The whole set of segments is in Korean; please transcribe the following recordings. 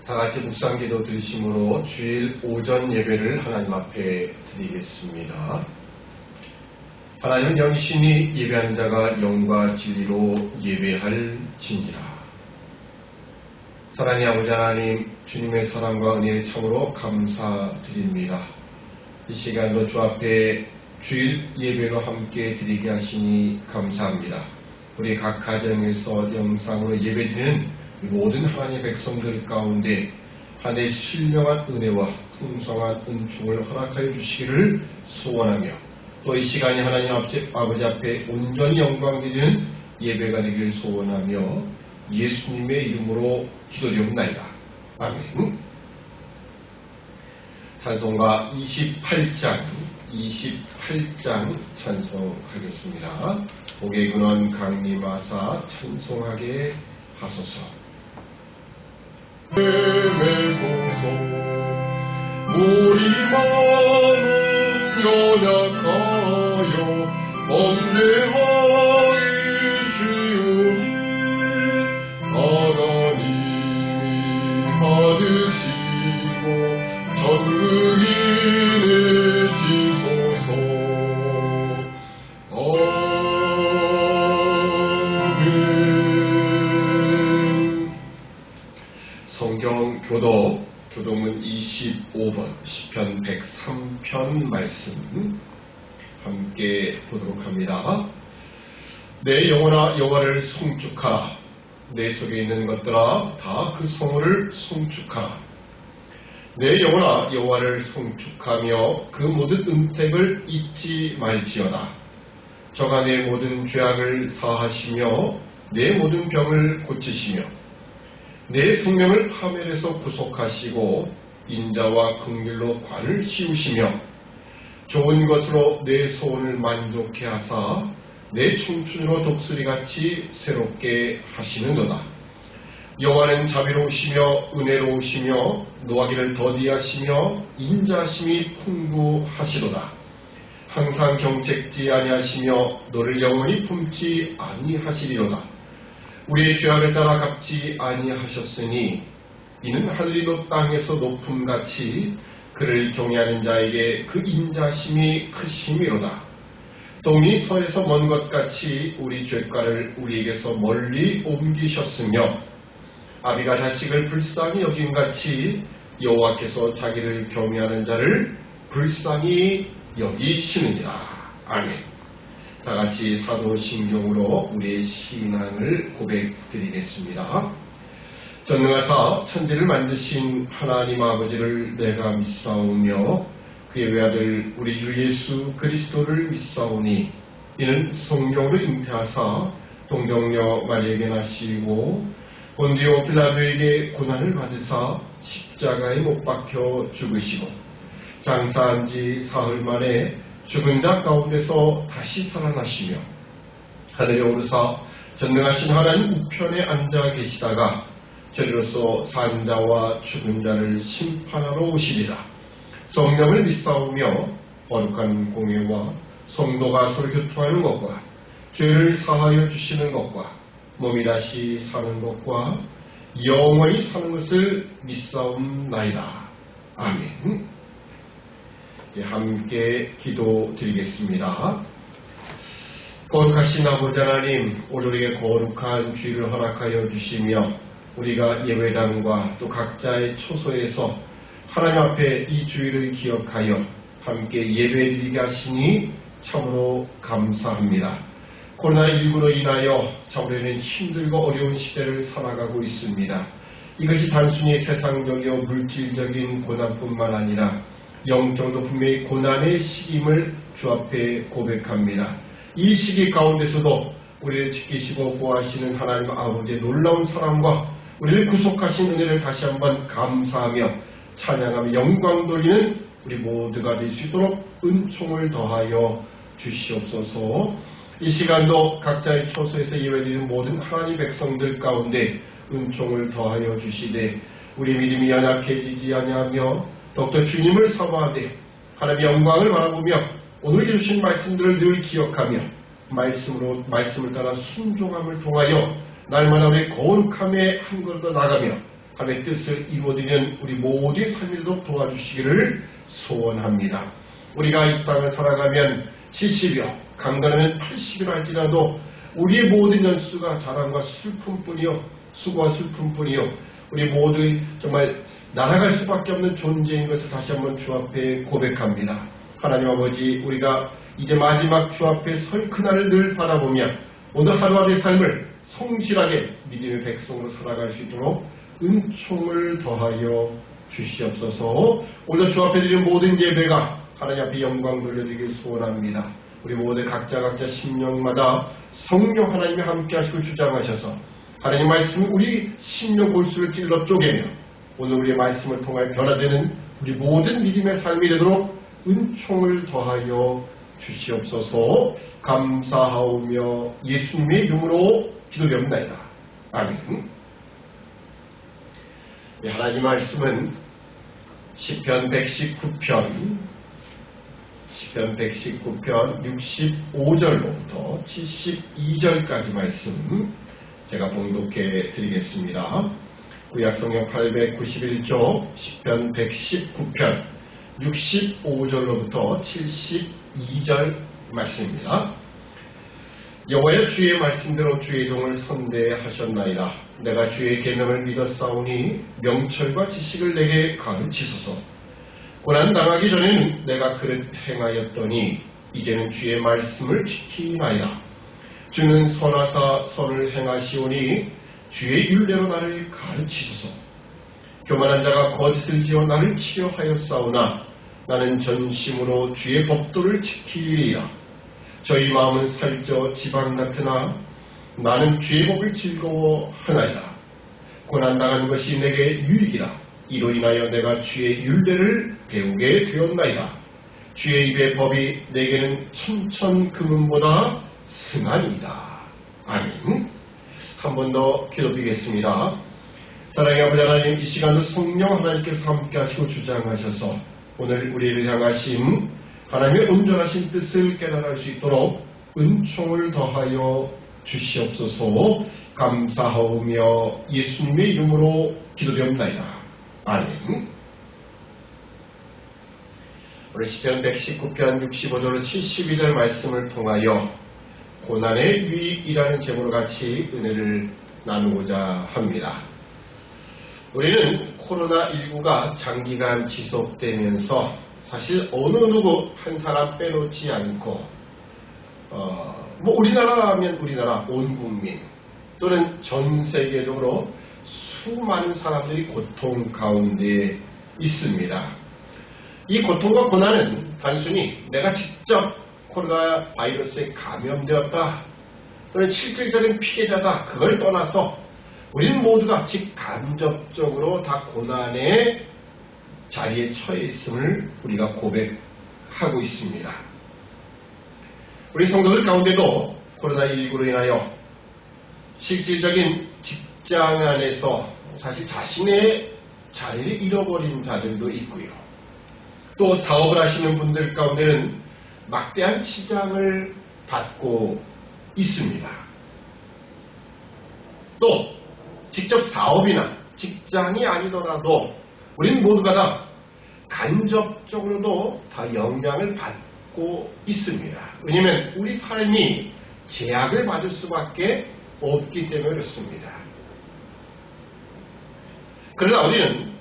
다 같이 묵상기도 드리심으로 주일 오전 예배를 하나님 앞에 드리겠습니다. 하나님은 영이시니 예배하는 자가 영과 진리로 예배할지니라. 사랑의 아버지 하나님, 주님의 사랑과 은혜에 참으로 감사드립니다. 이 시간도 주 앞에 주일 예배로 함께 드리게 하시니 감사합니다. 우리 각 가정에서 영상으로 예배드리는 모든 하나님의 백성들 가운데 한 해 신령한 은혜와 풍성한 은총을 허락하여 주시기를 소원하며, 또 이 시간이 하나님 아버지 앞에 온전히 영광 드리는 예배가 되기를 소원하며 예수님의 이름으로 기도드리옵나이다. 아멘. 찬송가 28장 찬송하겠습니다. 고개 근원 강림하사 찬송하게 하소서. 매소서 우리 마음은 연약하여 범죄하기 쉬우니 하나님이 받으시고 전능히 내지소서. 성경 교독문 25번 시편 103편 말씀 함께 보도록 합니다. 내 영혼아 여호와를 송축하라. 내 속에 있는 것들아 다 그 성호를 송축하라. 내 영혼아 여호와를 송축하며 그 모든 은택을 잊지 말지어다. 저가 내 모든 죄악을 사하시며 내 모든 병을 고치시며 내 생명을 파멸에서 구속하시고 인자와 긍휼로 관을 씌우시며 좋은 것으로 내 소원을 만족해 하사 내 청춘으로 독수리같이 새롭게 하시는도다. 여호와는 자비로우시며 은혜로우시며 노하기를 더디하시며 인자하심이 풍부하시도다. 항상 경책지 아니하시며 너를 영원히 품지 아니하시리로다. 우리의 죄악을 따라 갚지 아니하셨으니 이는 하늘이 땅에서 높음같이 그를 경외하는 자에게 그 인자심이 크심이로다. 동이 서에서 먼 것 같이 우리 죄가를 우리에게서 멀리 옮기셨으며 아비가 자식을 불쌍히 여김같이 여호와께서 자기를 경외하는 자를 불쌍히 여기시느니라. 아멘. 다같이 사도신경으로 우리의 신앙을 고백드리겠습니다. 전능하사 천지를 만드신 하나님 아버지를 내가 믿사오며 그의 외아들 우리 주 예수 그리스도를 믿사오니 이는 성령으로 잉태하사 동정녀 마리에게 나시고 본디오 빌라도에게 고난을 받으사 십자가에 못 박혀 죽으시고 장사한 지 사흘 만에 죽은 자 가운데서 다시 살아나시며 하늘에 오르사 전능하신 하나님 우편에 앉아 계시다가 저리로서 산 자와 죽은 자를 심판하러 오시리라. 성령을 믿사오며 거룩한 공예와 성도가 서로 교통하는 것과 죄를 사하여 주시는 것과 몸이 다시 사는 것과 영원히 사는 것을 믿사옵나이다. 아멘. 함께 기도드리겠습니다. 거룩하신 아버지 하나님, 오늘 우리에게 거룩한 주일을 허락하여 주시며 우리가 예배당과 또 각자의 처소에서 하나님 앞에 이 주일을 기억하여 함께 예배드리게 하시니 참으로 감사합니다. 코로나19로 인하여 참 우리는 힘들고 어려운 시대를 살아가고 있습니다. 이것이 단순히 세상적이고 물질적인 고난뿐만 아니라 영적으로 분명히 고난의 시기임을 주 앞에 고백합니다. 이 시기 가운데서도 우리를 지키시고 보호하시는 하나님 아버지의 놀라운 사랑과 우리를 구속하신 은혜를 다시 한번 감사하며 찬양하며 영광 돌리는 우리 모두가 될 수 있도록 은총을 더하여 주시옵소서. 이 시간도 각자의 처소에서 예배드리는 모든 하나님 백성들 가운데 은총을 더하여 주시되 우리 믿음이 연약해지지 아니하며 더욱더 주님을 사모하되 하나님의 영광을 바라보며 오늘 주신 말씀들을 늘 기억하며 말씀을 따라 순종함을 통하여 날마다 우리의 거룩함에 한 걸음 더 나가며 하나님의 뜻을 이루어드리는 우리 모두의 삶이도록 도와주시기를 소원합니다. 우리가 이 땅을 살아가면 70여, 강건하면 80이라 할지라도 우리의 모든 연수가 자랑과 슬픔뿐이요, 수고와 슬픔뿐이요, 우리 모두 정말 날아갈 수밖에 없는 존재인 것을 다시 한번 주 앞에 고백합니다. 하나님 아버지, 우리가 이제 마지막 주 앞에 설 그날을 늘 바라보며 오늘 하루하루의 삶을 성실하게 믿음의 백성으로 살아갈 수 있도록 은총을 더하여 주시옵소서. 오늘 주 앞에 드리는 모든 예배가 하나님 앞에 영광 돌려드리길 소원합니다. 우리 모두 각자 심령마다 성령 하나님이 함께 하시고 주장하셔서 하나님 말씀이 우리 심령 골수를 찔러 쪼개며 오늘 우리의 말씀을 통하여 변화되는 우리 모든 믿음의 삶이 되도록 은총을 더하여 주시옵소서. 감사하오며 예수님의 이름으로 기도드립니다. 아멘. 하나님 말씀은 시편 119편 65절로부터 72절까지 말씀 제가 봉독해 드리겠습니다. 구약성경 891쪽 시편 119편 65절로부터 72절 말씀입니다. 여호와여, 주의 말씀대로 주의 종을 선대하셨나이다. 내가 주의 계명을 믿었사오니 명철과 지식을 내게 가르치소서. 고난 당하기 전에는 내가 그릇 행하였더니 이제는 주의 말씀을 지키나이다. 주는 선하사 선을 행하시오니 주의 율례로 나를 가르치소서. 교만한 자가 거짓을 지어 나를 치려하였사오나 나는 전심으로 주의 법도를 지키리라. 저희 마음은 살쪄 지방 같으나 나는 주의 법을 즐거워하나이다. 고난당한 것이 내게 유익이라. 이로 인하여 내가 주의 율례를 배우게 되었나이다. 주의 입의 법이 내게는 천천 금은보다 승하니이다. 아멘. 한 번 더 기도드리겠습니다. 사랑의 아버지 하나님, 이 시간도 성령 하나님께서 함께 하시고 주장하셔서 오늘 우리를 향하신 하나님의 온전하신 뜻을 깨달을 수 있도록 은총을 더하여 주시옵소서. 감사하오며 예수님의 이름으로 기도드립니다. 아멘. 오늘 시편 119편 65절로 72절 말씀을 통하여 고난의 유익이라는 제목으로 같이 은혜를 나누고자 합니다. 우리는 코로나19가 장기간 지속되면서 사실 어느 누구 한 사람 빼놓지 않고 우리나라라면 우리나라 온 국민 또는 전 세계적으로 수많은 사람들이 고통 가운데 있습니다. 이 고통과 고난은 단순히 내가 직접 코로나 바이러스에 감염되었다 또는 실질적인 피해자다 그걸 떠나서 우리는 모두가 직간접적으로 다 고난의 자리에 처해 있음을 우리가 고백하고 있습니다. 우리 성도들 가운데도 코로나19로 인하여 실질적인 직장 안에서 사실 자신의 자리를 잃어버린 자들도 있고요. 또 사업을 하시는 분들 가운데는 막대한 지장을 받고 있습니다. 또 직접 사업이나 직장이 아니더라도 우리는 모두가 다 간접적으로도 다 영향을 받고 있습니다. 왜냐하면 우리 삶이 제약을 받을 수밖에 없기 때문에 그렇습니다. 그러나 우리는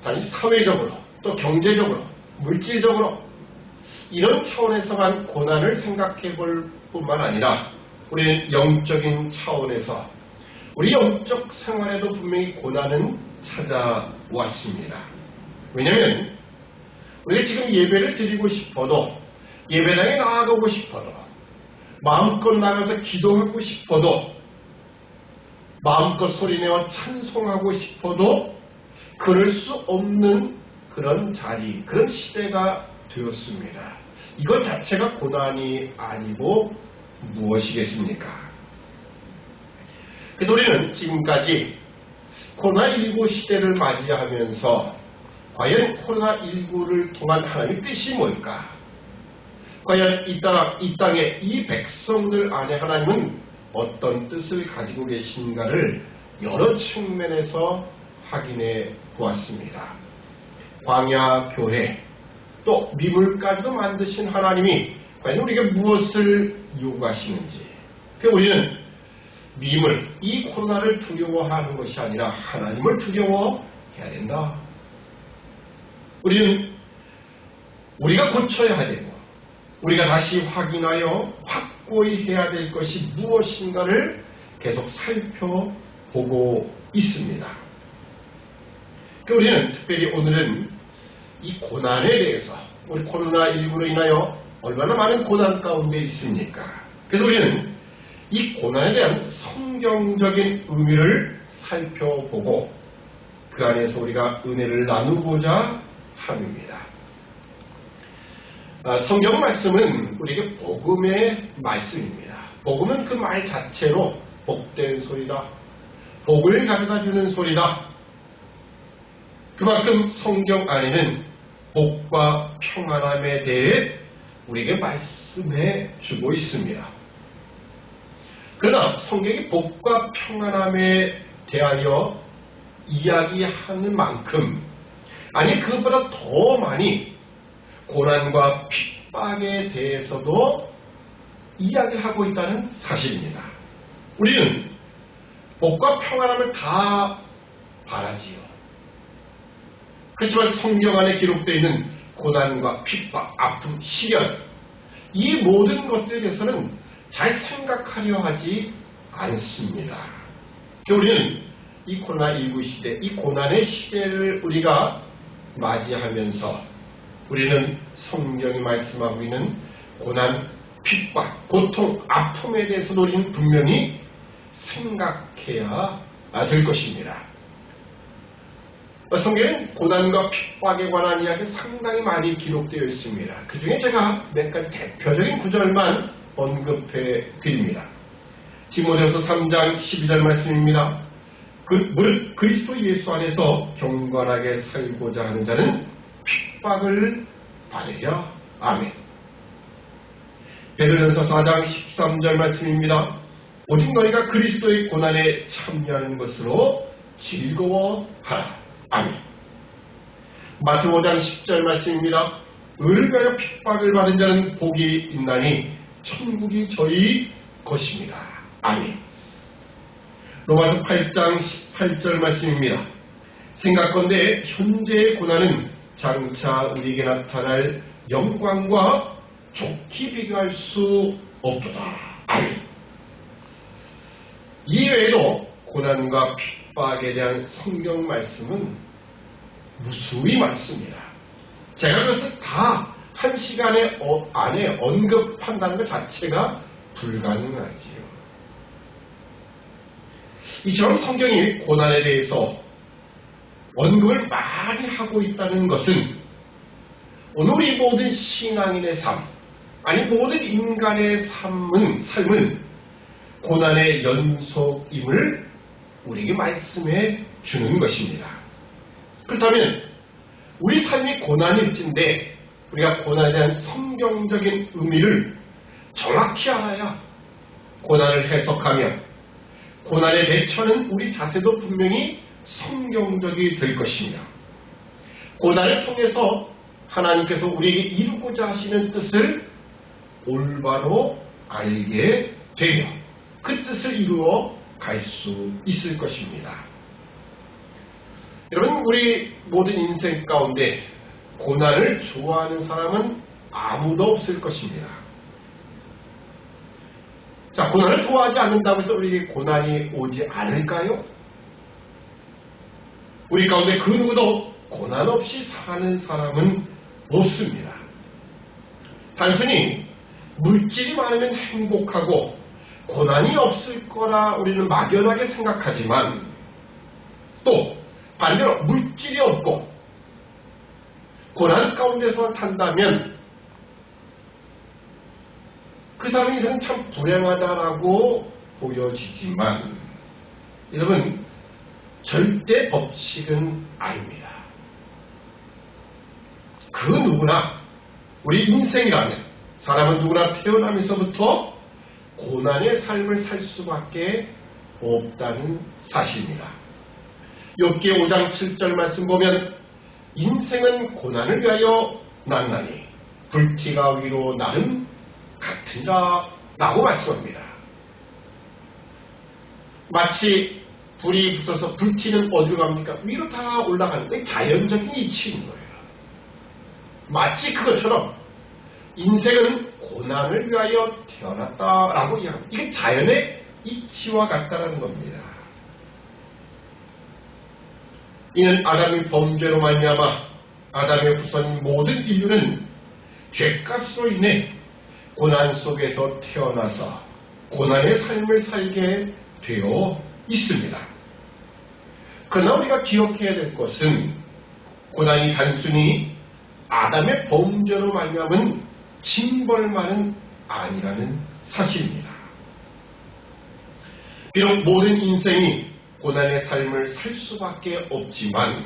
단지 사회적으로 또 경제적으로 물질적으로 이런 차원에서만 고난을 생각해 볼 뿐만 아니라 우리는 영적인 차원에서 우리 영적 생활에도 분명히 고난은 찾아왔습니다. 왜냐하면 우리가 지금 예배를 드리고 싶어도 예배당에 나아가고 싶어도 마음껏 나가서 기도하고 싶어도 마음껏 소리내어 찬송하고 싶어도 그럴 수 없는 그런 자리, 그런 시대가 되었습니다. 이것 자체가 고난이 아니고 무엇이겠습니까? 그래서 우리는 지금까지 코로나19 시대를 맞이하면서 과연 코로나19를 통한 하나님의 뜻이 뭘까? 과연 이 땅에 이 백성들 안에 하나님은 어떤 뜻을 가지고 계신가를 여러 측면에서 확인해 보았습니다. 광야, 교회, 또 미물까지도 만드신 하나님이 과연 우리에게 무엇을 요구하시는지, 우리는 미물, 이 코로나를 두려워하는 것이 아니라 하나님을 두려워해야 된다. 우리는 우리가 고쳐야 되고 우리가 다시 확인하여 확고히 해야 될 것이 무엇인가를 계속 살펴보고 있습니다. 우리는 특별히 오늘은 이 고난에 대해서, 우리 코로나19로 인하여 얼마나 많은 고난 가운데 있습니까? 그래서 우리는 이 고난에 대한 성경적인 의미를 살펴보고 그 안에서 우리가 은혜를 나누고자 합니다. 성경 말씀은 우리에게 복음의 말씀입니다. 복음은 그 말 자체로 복된 소리다, 복을 가져다주는 소리다. 그만큼 성경 안에는 복과 평안함에 대해 우리에게 말씀해 주고 있습니다. 그러나 성경이 복과 평안함에 대하여 이야기하는 만큼, 아니 그것보다 더 많이 고난과 핍박에 대해서도 이야기하고 있다는 사실입니다. 우리는 복과 평안함을 다 바라지요. 그렇지만 성경 안에 기록되어 있는 고난과 핍박, 아픔, 시련, 이 모든 것들에 대해서는 잘 생각하려 하지 않습니다. 우리는 이 코로나19 시대, 이 고난의 시대를 우리가 맞이하면서 우리는 성경이 말씀하고 있는 고난, 핍박, 고통, 아픔에 대해서도 우리는 분명히 생각해야 될 것입니다. 성경에는 고난과 핍박에 관한 이야기 상당히 많이 기록되어 있습니다. 그 중에 제가 몇 가지 대표적인 구절만 언급해 드립니다. 디모데후서 3장 12절 말씀입니다. 무릇 그리스도 예수 안에서 경건하게 살고자 하는 자는 핍박을 받으려. 아멘. 베드로전서 4장 13절 말씀입니다. 오직 너희가 그리스도의 고난에 참여하는 것으로 즐거워하라. 아멘. 마태복음 5장 10절 말씀입니다. 의를 위하여 핍박을 받은 자는 복이 있나니 천국이 저희 것입니다. 아멘. 로마서 8장 18절 말씀입니다. 생각건대 현재의 고난은 장차 우리에게 나타날 영광과 좋게 비교할 수 없도다. 아멘. 이외에도 고난과 핍박에 대한 성경 말씀은 무수히 많습니다. 제가 그것을 다 한 시간에 안에 언급한다는 것 자체가 불가능하지요. 이처럼 성경이 고난에 대해서 언급을 많이 하고 있다는 것은 오늘 우리 모든 신앙인의 삶, 아니 모든 인간의 삶은 고난의 연속임을 우리에게 말씀해 주는 것입니다. 그렇다면 우리 삶이 고난일진데 우리가 고난에 대한 성경적인 의미를 정확히 알아야 고난을 해석하며 고난에 대처하는 우리 자세도 분명히 성경적이 될 것입니다. 고난을 통해서 하나님께서 우리에게 이루고자 하시는 뜻을 올바로 알게 되며 그 뜻을 이루어 갈 수 있을 것입니다. 여러분, 우리 모든 인생 가운데 고난을 좋아하는 사람은 아무도 없을 것입니다. 자, 고난을 좋아하지 않는다고 해서 우리에게 고난이 오지 않을까요? 우리 가운데 그 누구도 고난 없이 사는 사람은 없습니다. 단순히 물질이 많으면 행복하고 고난이 없을 거라 우리는 막연하게 생각하지만 또 반대로 물질이 없고 고난 가운데서 산다면 그 사람의 인생은 참 불행하다라고 보여지지만 여러분, 절대 법칙은 아닙니다. 그 누구나 우리 인생이라면 사람은 누구나 태어나면서부터 고난의 삶을 살 수밖에 없다는 사실입니다. 욥기 5장 7절 말씀 보면 인생은 고난을 위하여 났나니 불티가 위로 나름 같으니라 라고 말씀합니다. 마치 불이 붙어서 불티는 어디로 갑니까? 위로 다 올라가는데 자연적인 이치인 거예요. 마치 그것처럼 인생은 고난을 위하여 태어났다라고 이야기합니다. 이게 자연의 이치와 같다라는 겁니다. 이는 아담의 범죄로 말미암아 아담의 후손 모든 인류는 죄값으로 인해 고난 속에서 태어나서 고난의 삶을 살게 되어 있습니다. 그러나 우리가 기억해야 될 것은 고난이 단순히 아담의 범죄로 말미암은 징벌만은 아니라는 사실입니다. 비록 모든 인생이 고난의 삶을 살 수밖에 없지만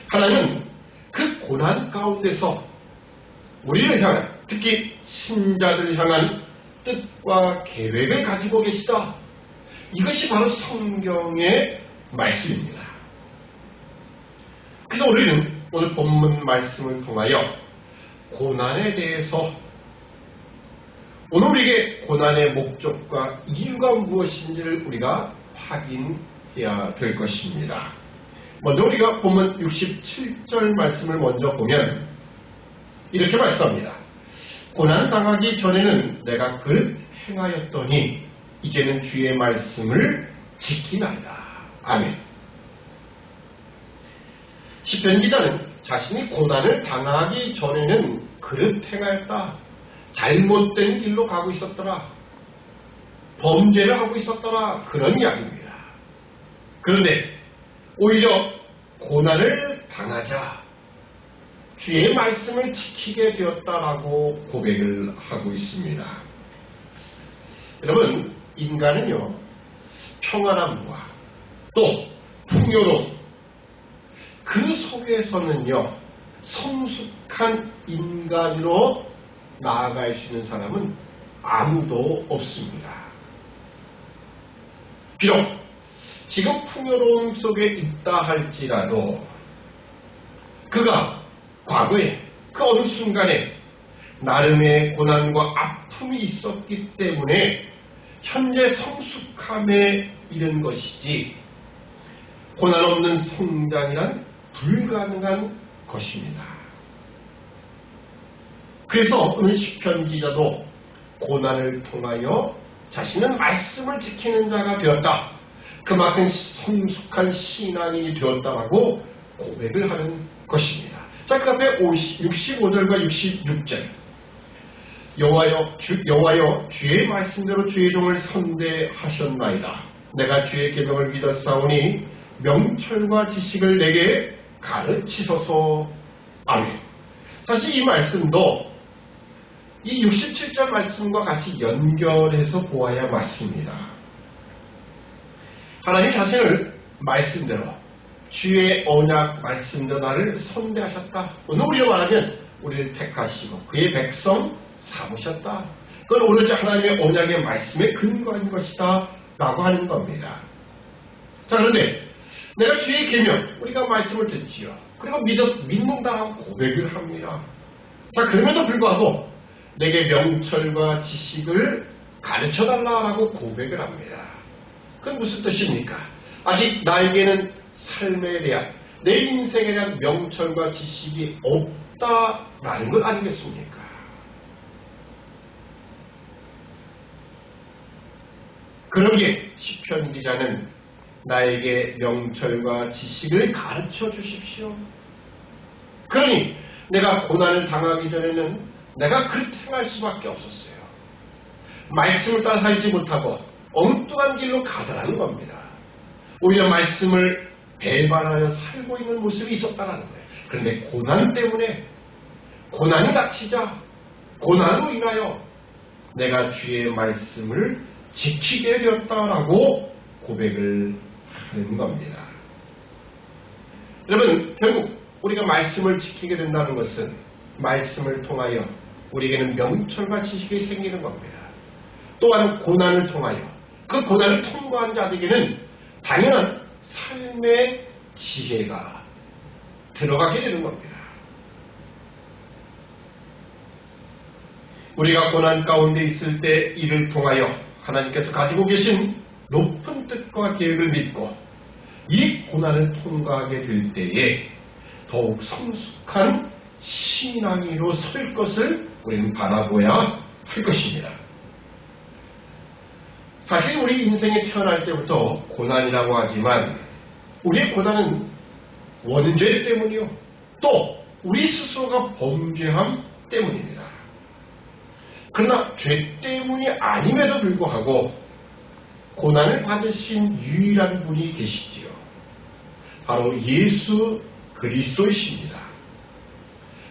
하나님은 그 고난 가운데서 우리를 향한, 특히 신자들을 향한 뜻과 계획을 가지고 계시다. 이것이 바로 성경의 말씀입니다. 그래서 우리는 오늘 본문 말씀을 통하여 고난에 대해서 오늘 우리에게 고난의 목적과 이유가 무엇인지를 우리가 확인해야 될 것입니다. 먼저 우리가 본문 67절 말씀을 먼저 보면 이렇게 말씀합니다. 고난 당하기 전에는 내가 그릇 행하였더니 이제는 주의 말씀을 지키나이다. 아멘. 시편 기자는 자신이 고난을 당하기 전에는 그릇 행하였다. 잘못된 길로 가고 있었더라. 범죄를 하고 있었더라. 그런 이야기입니다. 그런데 오히려 고난을 당하자 주의 말씀을 지키게 되었다라고 고백을 하고 있습니다. 여러분, 인간은요, 평안함과 또 풍요로움, 그 속에서는요, 성숙한 인간으로 나아갈 수 있는 사람은 아무도 없습니다. 비록 지금 풍요로움 속에 있다 할지라도 그가 과거에 그 어느 순간에 나름의 고난과 아픔이 있었기 때문에 현재 성숙함에 이른 것이지 고난 없는 성장이란 불가능한 것입니다. 그래서 오늘 시편 기자도 고난을 통하여 자신은 말씀을 지키는 자가 되었다. 그만큼 성숙한 신앙인이 되었다라고 고백을 하는 것입니다. 자, 그 앞에 65절과 66절 여호와여 주의 말씀대로 주의 종을 선대하셨나이다. 내가 주의 계명을 믿었사오니 명철과 지식을 내게 가르치소서. 아멘. 사실 이 말씀도 이 67절 말씀과 같이 연결해서 보아야 맞습니다. 하나님 자신을 말씀대로 주의 언약 말씀대로 나를 선대하셨다. 오늘 우리로 말하면 우리를 택하시고 그의 백성 삼으셨다. 그건 오로지 하나님의 언약의 말씀에 근거한 것이다 라고 하는 겁니다. 자, 그런데 내가 주의 계명, 우리가 말씀을 듣지요. 그리고 믿는다라고 고백을 합니다. 자, 그럼에도 불구하고 내게 명철과 지식을 가르쳐달라고 고백을 합니다. 그건 무슨 뜻입니까? 아직 나에게는 삶에 대한, 내 인생에 대한 명철과 지식이 없다라는 것 아니겠습니까? 그러기에 시편 기자는 나에게 명철과 지식을 가르쳐 주십시오. 그러니 내가 고난을 당하기 전에는 내가 그릇 행할 수밖에 없었어요. 말씀을 따라 살지 못하고 엉뚱한 길로 가더라는 겁니다. 오히려 말씀을 배반하여 살고 있는 모습이 있었다는 거예요. 그런데 고난 때문에, 고난이 닥치자 고난으로 인하여 내가 주의 말씀을 지키게 되었다라고 고백을 하는 겁니다. 여러분, 결국 우리가 말씀을 지키게 된다는 것은 말씀을 통하여 우리에게는 명철과 지식이 생기는 겁니다. 또한 고난을 통하여 그 고난을 통과한 자들에게는 당연한 삶의 지혜가 들어가게 되는 겁니다. 우리가 고난 가운데 있을 때 이를 통하여 하나님께서 가지고 계신 높은 뜻과 계획을 믿고 이 고난을 통과하게 될 때에 더욱 성숙한 신앙이로 설 것을 우리는 바라보아야 할 것입니다. 사실 우리 인생에 태어날 때부터 고난이라고 하지만 우리의 고난은 원죄 때문이요, 또 우리 스스로가 범죄함 때문입니다. 그러나 죄 때문이 아님에도 불구하고 고난을 받으신 유일한 분이 계시지요. 바로 예수 그리스도이십니다.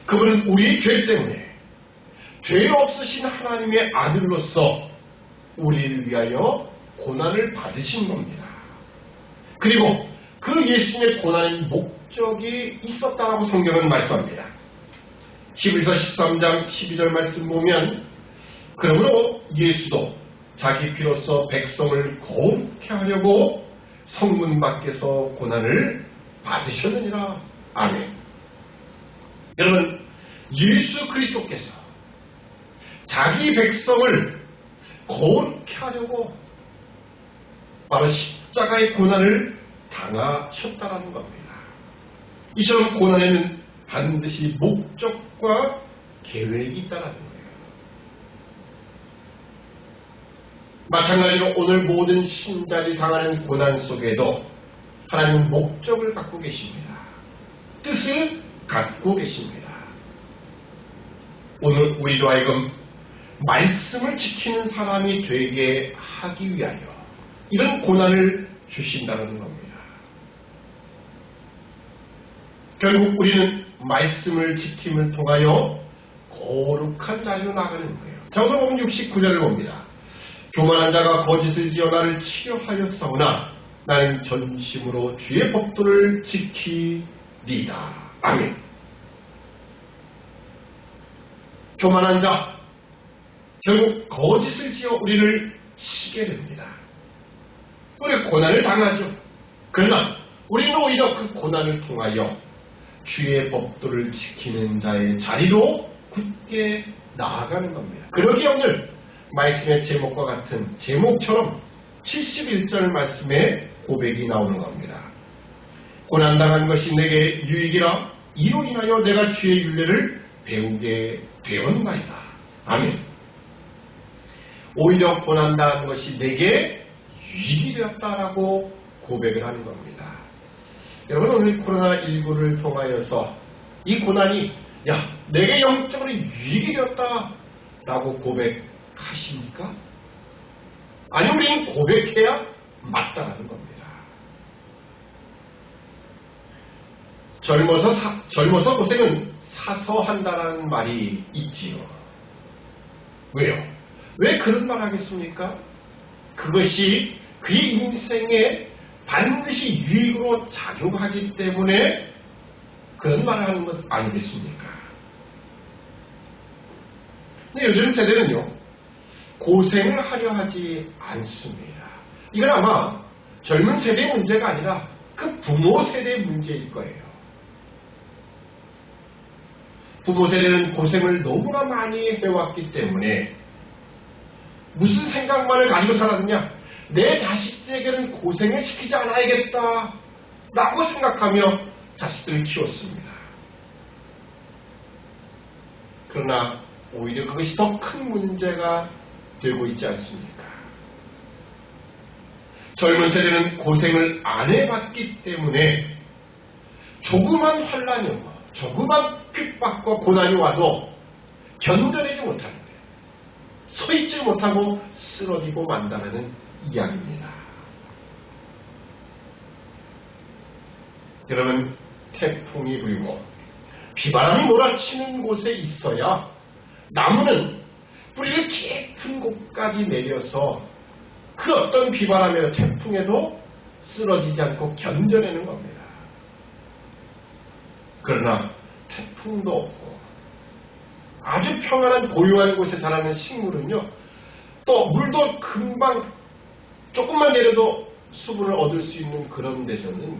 그분은 우리의 죄 때문에 죄 없으신 하나님의 아들로서 우리를 위하여 고난을 받으신 겁니다. 그리고 그 예수님의 고난의 목적이 있었다라고 성경은 말씀합니다. 히브리서 13장 12절 말씀 보면 그러므로 예수도 자기 피로써 백성을 거룩케 하려고 성문 밖에서 고난을 받으셨느니라. 아멘. 여러분, 예수 그리스도께서 자기 백성을 거룩케 하려고 바로 십자가의 고난을 당하셨다라는 겁니다. 이처럼 고난에는 반드시 목적과 계획이 있다라는 거예요. 마찬가지로 오늘 모든 신자들이 당하는 고난 속에도 하나님은 목적을 갖고 계십니다. 뜻을 갖고 계십니다. 오늘 우리로 하여금 말씀을 지키는 사람이 되게 하기 위하여 이런 고난을 주신다는 겁니다. 결국 우리는 말씀을 지킴을 통하여 거룩한 자리로 나가는 거예요. 자오서 보면 69절을 봅니다. 교만한 자가 거짓을 지어 나를 치려하였사오나 나는 전심으로 주의 법도를 지키리이다. 아멘. 교만한 자, 결국 거짓을 지어 우리를 시게 됩니다. 우리 고난을 당하죠. 그러나 우리는 오히려 그 고난을 통하여 주의 법도를 지키는 자의 자리로 굳게 나아가는 겁니다. 그러기에 오늘 말씀의 제목과 같은 제목처럼 71절 말씀에 고백이 나오는 겁니다. 고난당한 것이 내게 유익이라 이로 인하여 내가 주의 율례를 배우게 되었나이다. 아멘. 오히려 고난당한 것이 내게 유익이 되었다라고 고백을 하는 겁니다. 여러분, 오늘 코로나19를 통하여서 이 고난이 내게 영적으로 유익이 되었다라고 고백하십니까? 아니, 우리는 고백해야 맞다라는 겁니다. 젊어서 고생은 사서 한다라는 말이 있지요. 왜요? 왜 그런 말 하겠습니까? 그것이 그의 인생에 반드시 유익으로 작용하기 때문에 그런 말을 하는 것 아니겠습니까? 근데 요즘 세대는요, 고생을 하려 하지 않습니다. 이건 아마 젊은 세대의 문제가 아니라 그 부모 세대의 문제일 거예요. 부모 세대는 고생을 너무나 많이 해왔기 때문에 무슨 생각만을 가지고 살았느냐? 내 자식에게는 고생을 시키지 않아야겠다 라고 생각하며 자식들을 키웠습니다. 그러나 오히려 그것이 더 큰 문제가 되고 있지 않습니까? 젊은 세대는 고생을 안 해봤기 때문에 조그만 환란이 오고 조그만 핍박과 고난이 와도 견뎌내지 못하는 거예요. 서 있지 못하고 쓰러지고 만다는 이야기입니다. 여러분, 태풍이 불고 비바람이 몰아치는 곳에 있어야 나무는 뿌리를 깊은 곳까지 내려서 그 어떤 비바람이나 태풍에도 쓰러지지 않고 견뎌내는 겁니다. 그러나 태풍도 없고 아주 평안한 고요한 곳에 자라는 식물은요, 또 물도 금방 조금만 내려도 수분을 얻을 수 있는 그런 데서는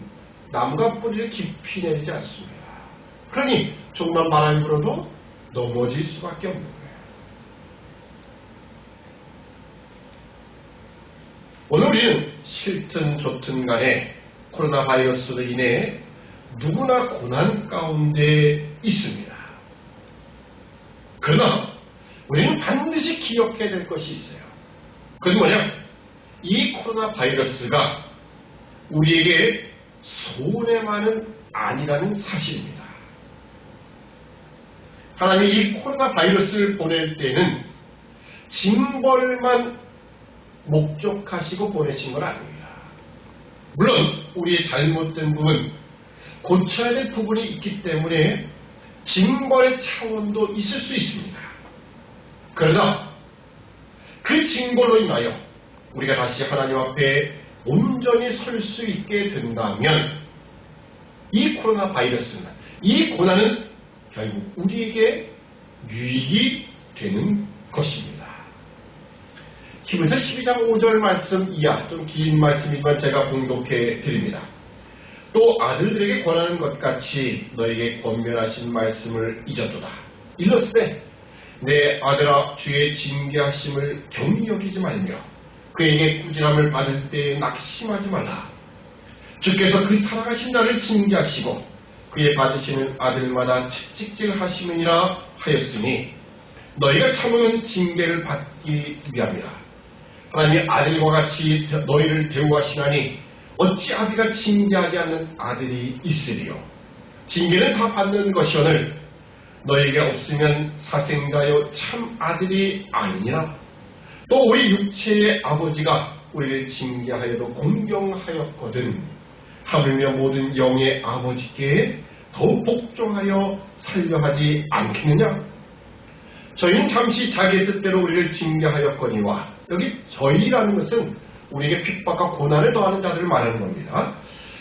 나무가 뿌리를 깊이 내리지 않습니다. 그러니 조금만 바람이 불어도 넘어질 수밖에 없는 거예요. 오늘 우리는 싫든 좋든 간에 코로나 바이러스로 인해 누구나 고난 가운데 있습니다. 그러나 우리는 반드시 기억해야 될 것이 있어요. 그건 뭐냐? 이 코로나 바이러스가 우리에게 손해만은 아니라는 사실입니다. 하나님이 이 코로나 바이러스를 보낼 때는 징벌만 목적하시고 보내신 건 아닙니다. 물론 우리의 잘못된 부분, 고쳐야 될 부분이 있기 때문에 징벌의 차원도 있을 수 있습니다. 그러나 그 징벌로 인하여 우리가 다시 하나님 앞에 온전히 설 수 있게 된다면 이 코로나 바이러스는, 이 고난은 결국 우리에게 유익이 되는 것입니다. 히브리서 12장 5절 말씀 이하, 좀 긴 말씀이지만 제가 봉독해 드립니다. 또 아들들에게 권하는 것 같이 너에게 권면하신 말씀을 잊어두라. 일렀으되 내 아들아, 주의 징계하심을 경히 여기지 말며 그에게 꾸지람을 받을 때에 낙심하지 말라. 주께서 그 살아가신 자를 징계하시고 그의 받으시는 아들마다 채찍질하시느니라 하였으니 너희가 참으면 징계를 받기 위함이라. 하나님이 아들과 같이 너희를 대우하시나니 어찌 아비가 징계하지 않는 아들이 있으리요. 징계는 다 받는 것이오늘 너에게 없으면 사생자여 참 아들이 아니냐. 또 우리 육체의 아버지가 우리를 징계하여도 공경하였거든 하물며 모든 영의 아버지께 더욱 복종하여 살려하지 않겠느냐. 저희는 잠시 자기의 뜻대로 우리를 징계하였거니와, 여기 저희라는 것은 우리에게 핍박과 고난을 더하는 자들을 말하는 겁니다.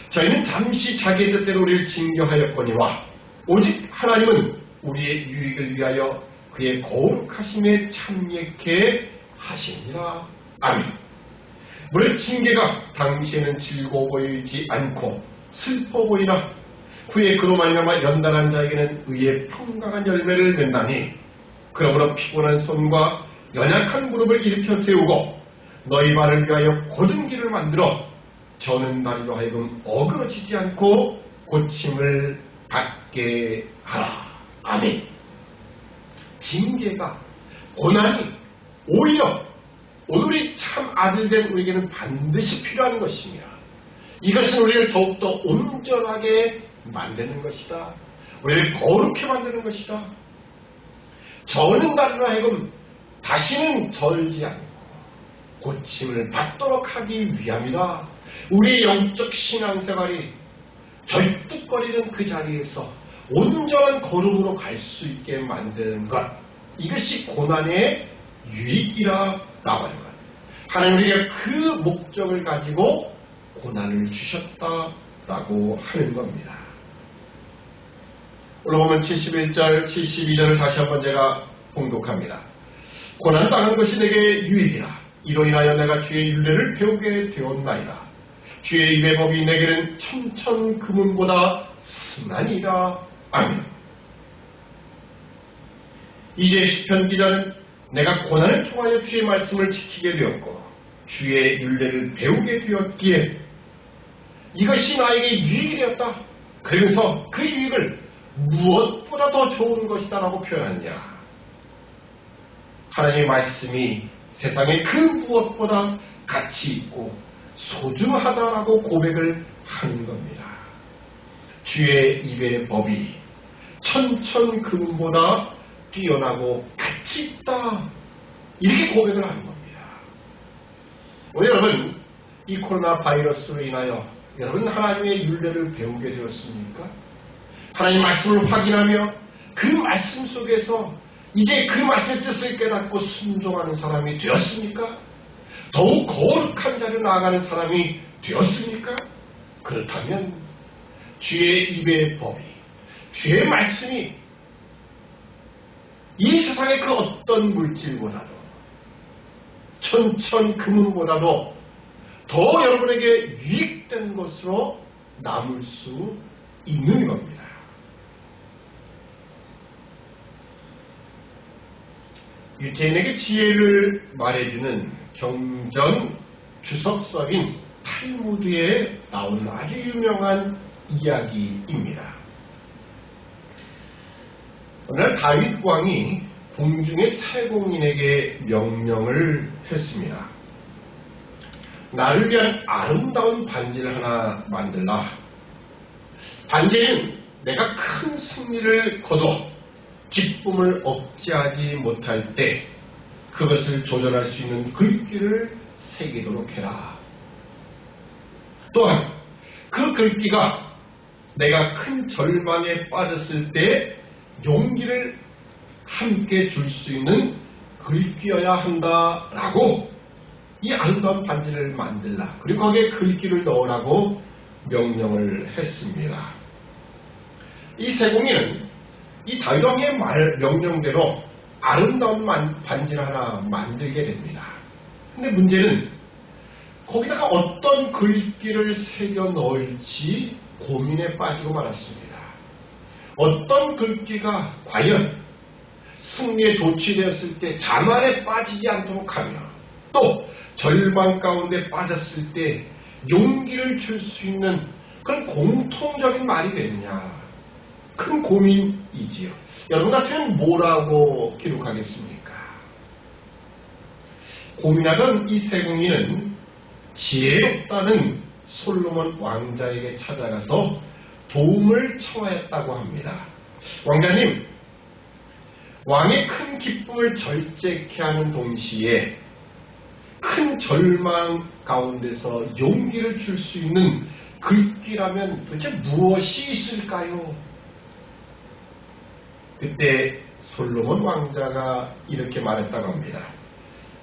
저희는 잠시 자기의 뜻대로 우리를 징계하였거니와 오직 하나님은 우리의 유익을 위하여 그의 거룩하심에 참여케 하시니라. 아멘. 물론 징계가 당시에는 즐거워 보이지 않고 슬퍼 보이나 후에 그로 말미암아 연단한 자에게는 의의 풍성한 열매를 맺나니, 그러므로 피곤한 손과 연약한 무릎을 일으켜 세우고 너희 발을 위하여 곧은 길을 만들어 저는 다리로 하여금 어그러지지 않고 고침을 받게 하라. 아멘. 징계가, 고난이 오히려 오늘이 참 아들된 우리에게는 반드시 필요한 것입니다. 이것은 우리를 더욱더 온전하게 만드는 것이다. 우리를 거룩해 만드는 것이다. 저는 다리로 하여금 다시는 절지 않고 고침을 받도록 하기 위함이다. 우리의 영적 신앙생활이 절뚝거리는 그 자리에서 온전한 거룩으로 갈 수 있게 만드는 것, 이것이 고난의 유익이라 나와요. 하나님 우리에게 그 목적을 가지고 고난을 주셨다라고 하는 겁니다. 오늘 보면 71절, 72절을 다시 한번 제가 봉독합니다. 고난을 당한 것이 내게 유익이라. 이로 인하여 내가 주의 율례를 배우게 되었나이다. 주의 입의 법이 내게는 천천 금은보다 승하니라. 아멘. 이제 시편 기자는 내가 고난을 통하여 주의 말씀을 지키게 되었고 주의 율례를 배우게 되었기에 이것이 나에게 유익이 되었다. 그러면서 그 유익을 무엇보다 더 좋은 것이다 라고 표현하느냐. 하나님의 말씀이 세상에 그 무엇보다 가치 있고 소중하다라고 고백을 하는 겁니다. 주의 입의 법이 천천금보다 뛰어나고 가치 있다. 이렇게 고백을 하는 겁니다. 오늘 여러분, 이 코로나 바이러스로 인하여 여러분 하나님의 율례를 배우게 되었습니까? 하나님 말씀을 확인하며 그 말씀 속에서 이제 그 말씀의 뜻을 깨닫고 순종하는 사람이 되었습니까? 더욱 거룩한 자리로 나아가는 사람이 되었습니까? 그렇다면 주의 입의 법이, 주의 말씀이 이 세상의 그 어떤 물질보다도 천천금은보다도 더 여러분에게 유익된 것으로 남을 수 있는 겁니다. 유태인에게 지혜를 말해주는 경전 주석서인 탈무드에 나온 아주 유명한 이야기입니다. 오늘 다윗 왕이 궁중의 사공인에게 명령을 했습니다. 나를 위한 아름다운 반지를 하나 만들라. 반지는 내가 큰 승리를 거둬 기쁨을 억제하지 못할 때 그것을 조절할 수 있는 글귀를 새기도록 해라. 또한 그 글귀가 내가 큰 절망에 빠졌을 때 용기를 함께 줄 수 있는 글귀여야 한다라고 이 아름다운 반지를 만들라. 그리고 거기에 글귀를 넣으라고 명령을 했습니다. 이 세공이는 이 다윗 왕의 명령대로 아름다운 반지를 하나 만들게 됩니다. 근데 문제는 거기다가 어떤 글귀를 새겨 넣을지 고민에 빠지고 말았습니다. 어떤 글귀가 과연 승리에 도취되었을 때 자만에 빠지지 않도록 하며 또 절망 가운데 빠졌을 때 용기를 줄 수 있는 그런 공통적인 말이 되느냐, 큰 고민이지요. 여러분 같으면 뭐라고 기록하겠습니까? 고민하던 이 세공이는 지혜롭다는 솔로몬 왕자에게 찾아가서 도움을 청하였다고 합니다. 왕자님, 왕의 큰 기쁨을 절제케 하는 동시에 큰 절망 가운데서 용기를 줄 수 있는 글귀라면 도대체 무엇이 있을까요? 그때 솔로몬 왕자가 이렇게 말했다고 합니다.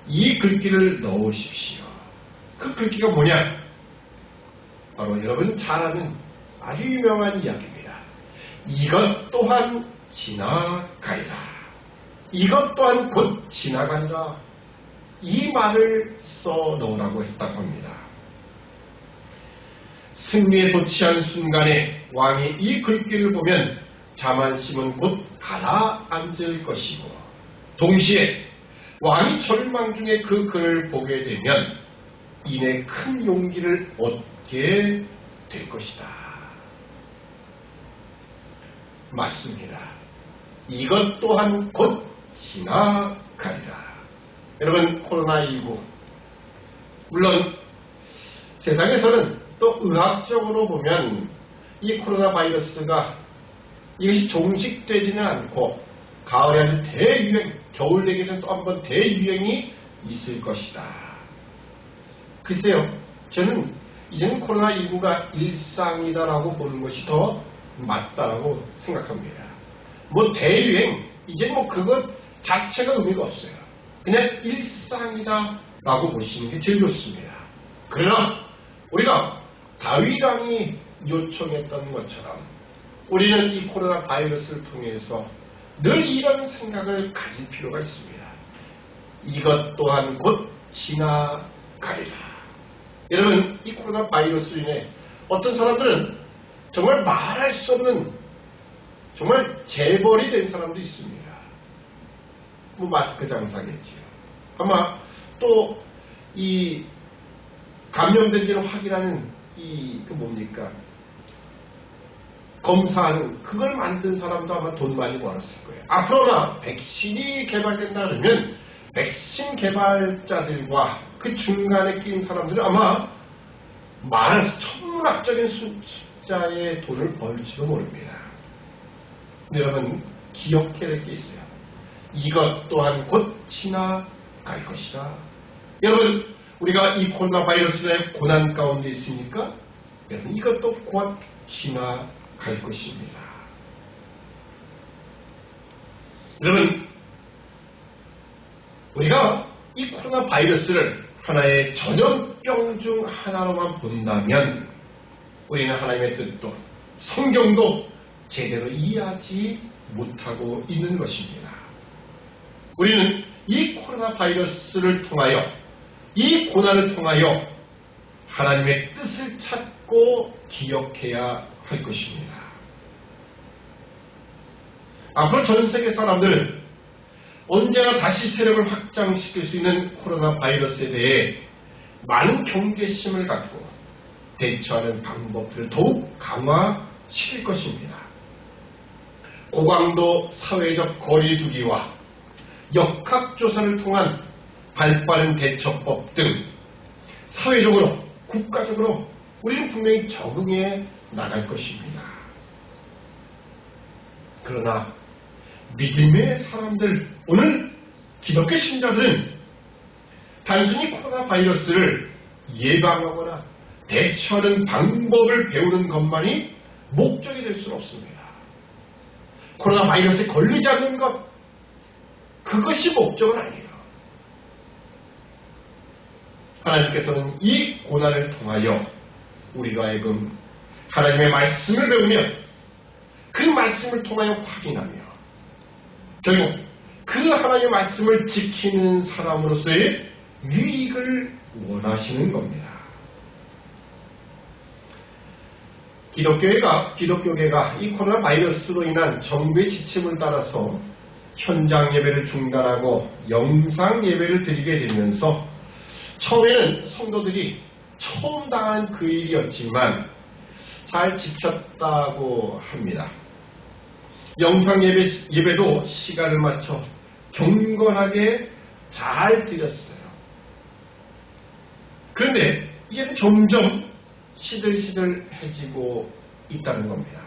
이 글귀를 넣으십시오. 그 글귀가 뭐냐? 바로 여러분 잘 아는 아주 유명한 이야기입니다. 이것 또한 지나가리라. 이것 또한 곧 지나가리라. 이 말을 써 넣으라고 했다고 합니다. 승리에 도취한 순간에 왕이 이 글귀를 보면 자만심은 곧 가라앉을 것이고 동시에 왕이 절망 중에 그 글을 보게 되면 이내 큰 용기를 얻게 될 것이다. 맞습니다. 이것 또한 곧 지나가리라. 여러분, 코로나19 물론 세상에서는 또 의학적으로 보면 이 코로나 바이러스가 이것이 종식되지는 않고 가을에 아주 대유행, 겨울 되기 전에 또 한 번 대유행이 있을 것이다. 글쎄요, 저는 이제는 코로나19가 일상이다라고 보는 것이 더 맞다라고 생각합니다. 뭐 대유행, 이제는 뭐 그것 자체가 의미가 없어요. 그냥 일상이다라고 보시는 게 제일 좋습니다. 그러나 우리가 다윗 왕이 요청했던 것처럼 우리는 이 코로나 바이러스를 통해서 늘 이런 생각을 가질 필요가 있습니다. 이것 또한 곧 지나가리라. 여러분, 이 코로나 바이러스로 인해 어떤 사람들은 정말 말할 수 없는 정말 재벌이 된 사람도 있습니다. 뭐 마스크 장사겠지요. 아마 또 이 감염된지를 확인하는 그 뭡니까? 검사하는 그걸 만든 사람도 아마 돈 많이 벌었을 거예요. 앞으로나 백신이 개발된다 그러면 백신 개발자들과 그 중간에 끼인 사람들은 아마 많은 천문학적인 숫자의 돈을 벌지도 모릅니다. 근데 여러분 기억해야 될 게 있어요. 이것 또한 곧 지나갈 것이다. 여러분, 우리가 이 코로나 바이러스의 고난 가운데 있으니까 여러분 이것도 곧 지나갈 것입니다. 여러분, 우리가 이 코로나 바이러스를 하나의 전염병 중 하나로만 본다면 우리는 하나님의 뜻도 성경도 제대로 이해하지 못하고 있는 것입니다. 우리는 이 코로나 바이러스를 통하여 이 고난을 통하여 하나님의 뜻을 찾고 기억해야 할 것입니다. 앞으로 전 세계 사람들은 언제나 다시 세력을 확장시킬 수 있는 코로나 바이러스에 대해 많은 경계심을 갖고 대처하는 방법들을 더욱 강화시킬 것입니다. 고강도 사회적 거리두기와 역학조사를 통한 발빠른 대처법 등 사회적으로, 국가적으로 우리는 분명히 적응해 나갈 것입니다. 그러나 믿음의 사람들, 오늘 기독교 신자들은 단순히 코로나 바이러스를 예방하거나 대처하는 방법을 배우는 것만이 목적이 될 수는 없습니다. 코로나 바이러스에 걸리지 않는 것, 그것이 목적은 아니에요. 하나님께서는 이 고난을 통하여 우리가 하여금 하나님의 말씀을 배우며 그 말씀을 통하여 확인하며 결국 그 하나님의 말씀을 지키는 사람으로서의 유익을 원하시는 겁니다. 기독교계가 이 코로나 바이러스로 인한 정부의 지침을 따라서 현장 예배를 중단하고 영상 예배를 드리게 되면서 처음에는 성도들이 처음 당한 그 일이었지만 잘 지켰다고 합니다. 영상 예배도 시간을 맞춰 경건하게 잘 드렸어요. 그런데 이제는 점점 시들시들해지고 있다는 겁니다.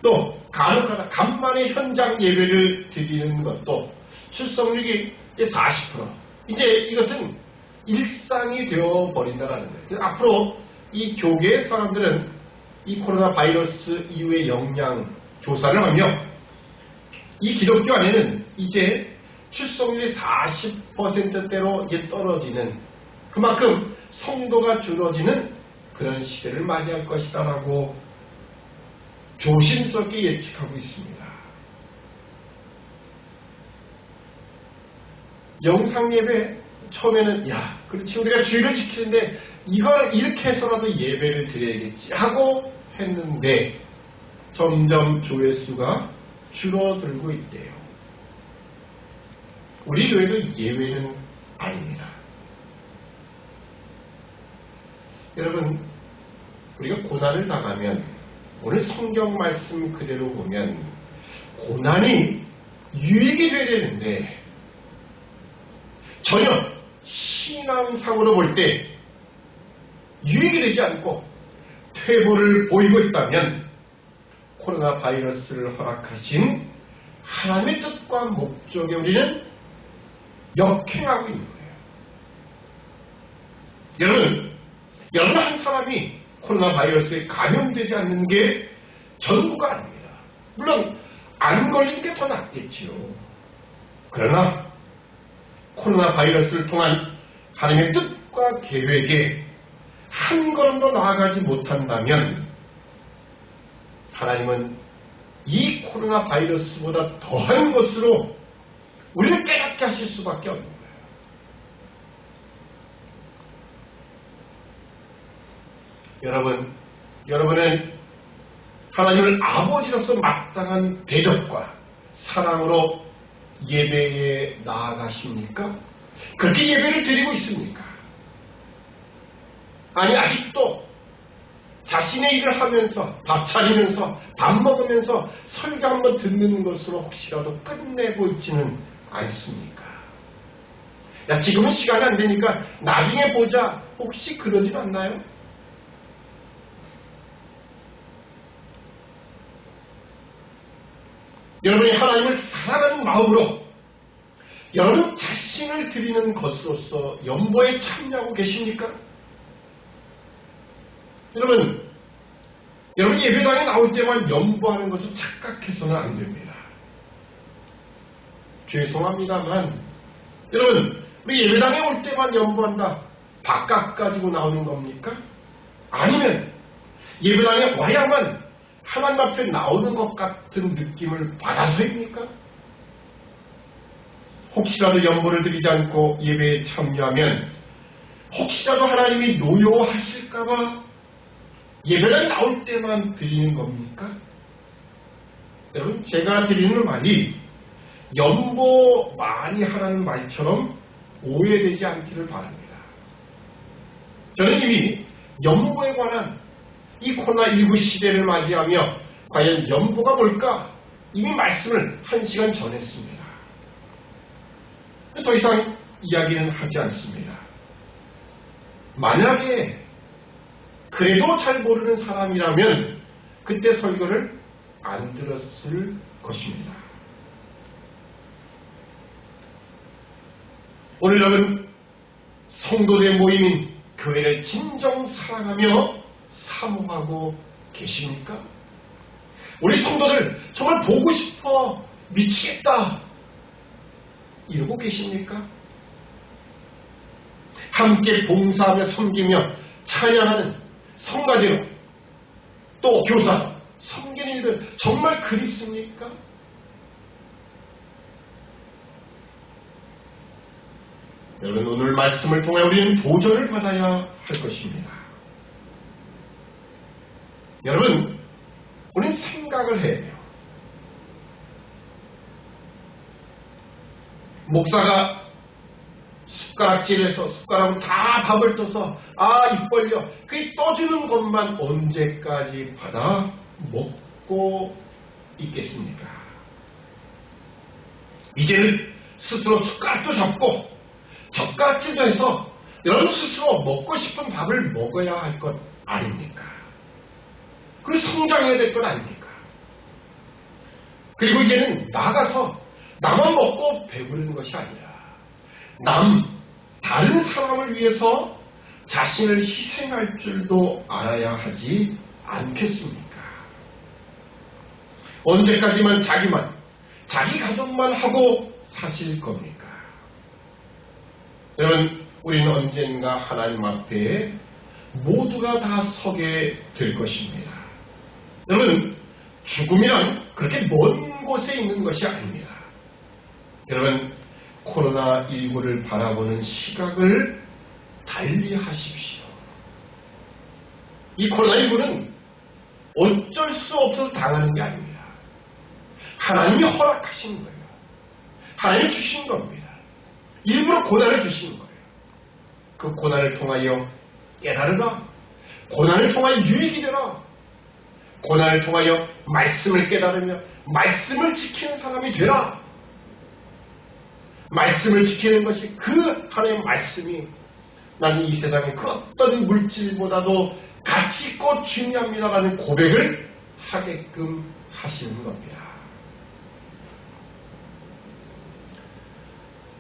또 간혹가다 간만에 현장 예배를 드리는 것도 출석률이 이제 40%. 이제 이것은 일상이 되어버린다는 거예요. 앞으로 이 교계 사람들은 이 코로나 바이러스 이후의 역량 조사를 하며 이 기독교 안에는 이제 출석률이 40%대로 이제 떨어지는, 그만큼 성도가 줄어지는 그런 시대를 맞이할 것이다라고 조심스럽게 예측하고 있습니다. 영상 예배 처음에는 그렇지, 우리가 주의를 지키는데 이걸 이렇게 해서라도 예배를 드려야겠지 하고 했는데 점점 조회수가 줄어들고 있대요. 우리 교회도 예외는 아닙니다. 여러분, 우리가 고난을 당하면 오늘 성경 말씀 그대로 보면 고난이 유익이 되어야 되는데 전혀 신앙상으로 볼 때 유익이 되지 않고 퇴보를 보이고 있다면 코로나 바이러스를 허락하신 하나님의 뜻과 목적에 우리는 역행하고 있는 거예요. 여러분 한 사람이 코로나 바이러스에 감염되지 않는 게 전부가 아닙니다. 물론 안 걸리는 게 더 낫겠지요. 그러나 코로나 바이러스를 통한 하나님의 뜻과 계획에 한 걸음도 나아가지 못한다면 하나님은 이 코로나 바이러스보다 더한 것으로 우리를 깨닫게 하실 수밖에 없는 거예요. 여러분은 하나님을 아버지로서 마땅한 대접과 사랑으로 예배에 나아가십니까? 그렇게 예배를 드리고 있습니까? 아니, 아직도 자신의 일을 하면서 밥 차리면서 밥 먹으면서 설교 한번 듣는 것으로 혹시라도 끝내고 있지는 않습니까? 지금은 시간이 안 되니까 나중에 보자, 혹시 그러진 않나요? 여러분이 하나님을 사랑하는 마음으로 여러분 자신을 드리는 것으로서 연보에 참여하고 계십니까? 여러분 예배당에 나올 때만 연보하는 것을 착각해서는 안 됩니다. 죄송합니다만 여러분, 우리 예배당에 올 때만 연보한다, 밥값 가지고 나오는 겁니까? 아니면 예배당에 와야만 하나님 앞에 나오는 것 같은 느낌을 받아서입니까? 혹시라도 연보를 드리지 않고 예배에 참여하면 혹시라도 하나님이 노여워하실까봐 예배당에 나올 때만 드리는 겁니까? 여러분, 제가 드리는 말이 연보 많이 하라는 말처럼 오해되지 않기를 바랍니다. 저는 이미 연보에 관한 이 코로나19 시대를 맞이하며 과연 연보가 뭘까? 이미 말씀을 1시간 전했습니다. 더 이상 이야기는 하지 않습니다. 만약에 그래도 잘 모르는 사람이라면 그때 설교를 안 들었을 것입니다. 오늘 여러분, 성도들의 모임인 교회를 진정 사랑하며 사모하고 계십니까? 우리 성도들 정말 보고 싶어 미치겠다 이러고 계십니까? 함께 봉사하며 섬기며 찬양하는 성가대로 또 교사, 섬기는 일들 정말 그립습니까? 여러분, 오늘 말씀을 통해 우리는 도전을 받아야 할 것입니다. 여러분, 우리는 생각을 해야 돼요. 목사가 숟가락질해서 숟가락으로 다 밥을 떠서 입 벌려 그게 떠주는 것만 언제까지 받아 먹고 있겠습니까? 이제는 스스로 숟가락도 잡고 젓가락질도 해서 여러분 스스로 먹고 싶은 밥을 먹어야 할 것 아닙니까? 그리고 성장해야 될 것 아닙니까? 그리고 이제는 나가서 나만 먹고 배부르는 것이 아니라 다른 사람을 위해서 자신을 희생할 줄도 알아야 하지 않겠습니까? 언제까지만 자기 가족만 하고 사실 겁니까? 여러분, 우리는 언젠가 하나님 앞에 모두가 다 서게 될 것입니다. 여러분, 죽음이란 그렇게 먼 곳에 있는 것이 아닙니다. 여러분, 코로나19를 바라보는 시각을 달리하십시오. 이 코로나19는 어쩔 수 없어서 당하는 게 아닙니다. 하나님이 허락하신 거예요. 하나님이 주신 겁니다. 일부러 고난을 주신 거예요. 그 고난을 통하여 깨달으라. 고난을 통하여 유익이 되라. 고난을 통하여 말씀을 깨달으며 말씀을 지키는 사람이 되라. 말씀을 지키는 것이 그 하나님의 말씀이 나는 이 세상의 그 어떤 물질보다도 가치 있고 중요합니다라는 고백을 하게끔 하시는 겁니다.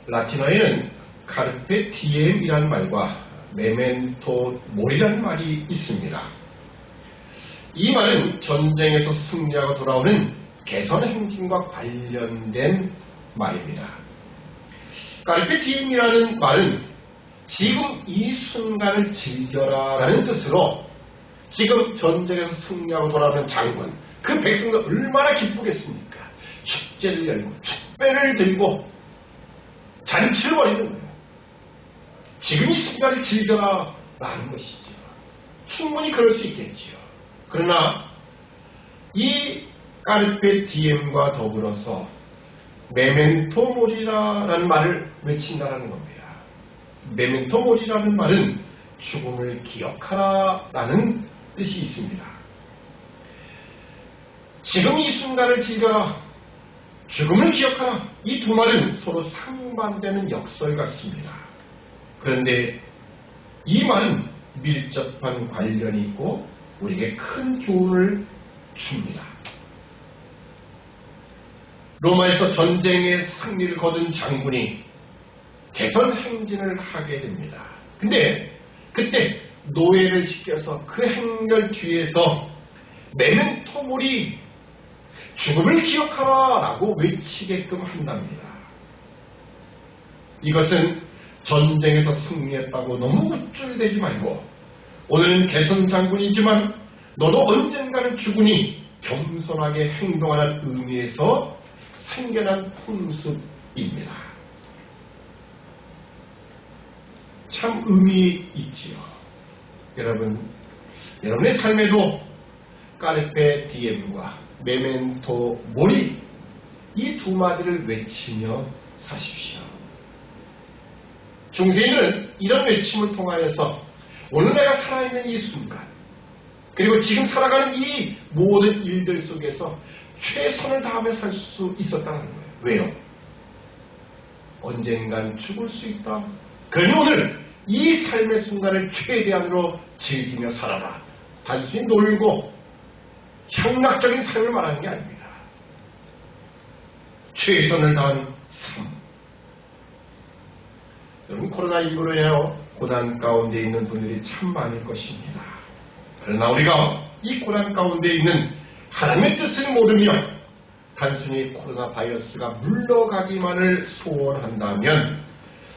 라틴어에는 카르페 디엠이라는 말과 메멘토 모리라는 말이 있습니다. 이 말은 전쟁에서 승리하고 돌아오는 개선 행진과 관련된 말입니다. 카르페 디엠이라는 말은 지금 이 순간을 즐겨라 라는 뜻으로 지금 전쟁에서 승리하고 돌아오는 장군, 그 백성들 얼마나 기쁘겠습니까? 축제를 열고 축배를 들고 잔치를 벌이는 거예요. 지금 이 순간을 즐겨라 라는 것이죠. 충분히 그럴 수 있겠지요. 그러나 이 카르페 디엠과 더불어서 메멘토 모리라라는 말을 외친다라는 겁니다. 메멘토 모리라는 말은 죽음을 기억하라라는 뜻이 있습니다. 지금 이 순간을 즐겨라, 죽음을 기억하라, 이 두 말은 서로 상반되는 역설 같습니다. 그런데 이 말은 밀접한 관련이 있고 우리에게 큰 교훈을 줍니다. 로마에서 전쟁의 승리를 거둔 장군이 개선 행진을 하게 됩니다. 근데 그때 노예를 시켜서 그 행렬 뒤에서 메멘토 모리, 죽음을 기억하라 라고 외치게끔 한답니다. 이것은 전쟁에서 승리했다고 너무 우쭐대지 말고 오늘은 개선 장군이지만 너도 언젠가는 죽으니 겸손하게 행동하는 의미에서 생겨난 풍습입니다. 참 의미 있지요. 여러분의 삶에도 까르페 디엠과 메멘토 모리 이 두 마디를 외치며 사십시오. 중세인은 이런 외침을 통하여서 오늘 내가 살아있는 이 순간 그리고 지금 살아가는 이 모든 일들 속에서 최선을 다하며 살 수 있었다는 거예요. 왜요? 언젠간 죽을 수 있다. 그러니 오늘 이 삶의 순간을 최대한으로 즐기며 살아라. 단순히 놀고 향락적인 삶을 말하는 게 아닙니다. 최선을 다한 삶. 여러분, 코로나19로 인하여 고난 가운데 있는 분들이 참 많을 것입니다. 그러나 우리가 이 고난 가운데 있는 하나님의 뜻을 모르며 단순히 코로나 바이러스가 물러가기만을 소원한다면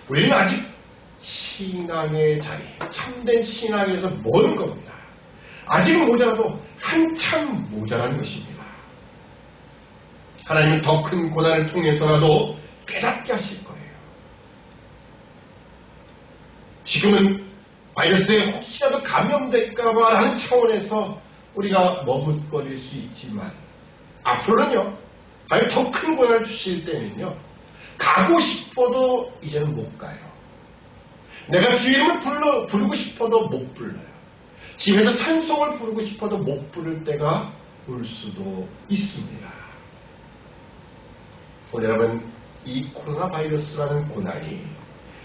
우리는 아직 신앙의 자리, 참된 신앙에서 먼 겁니다. 아직은 모자라도 한참 모자란 것입니다. 하나님은 더 큰 고난을 통해서라도 깨닫게 하실 거예요. 지금은 바이러스에 혹시라도 감염될까봐 하는 차원에서 우리가 머뭇거릴 수 있지만 앞으로는요, 아니 더 큰 고난을 주실 때는요, 가고 싶어도 이제는 못 가요. 내가 주 이름을 부르고 싶어도 못 불러요. 집에서 찬송을 부르고 싶어도 못 부를 때가 올 수도 있습니다. 오늘 여러분, 이 코로나 바이러스라는 고난이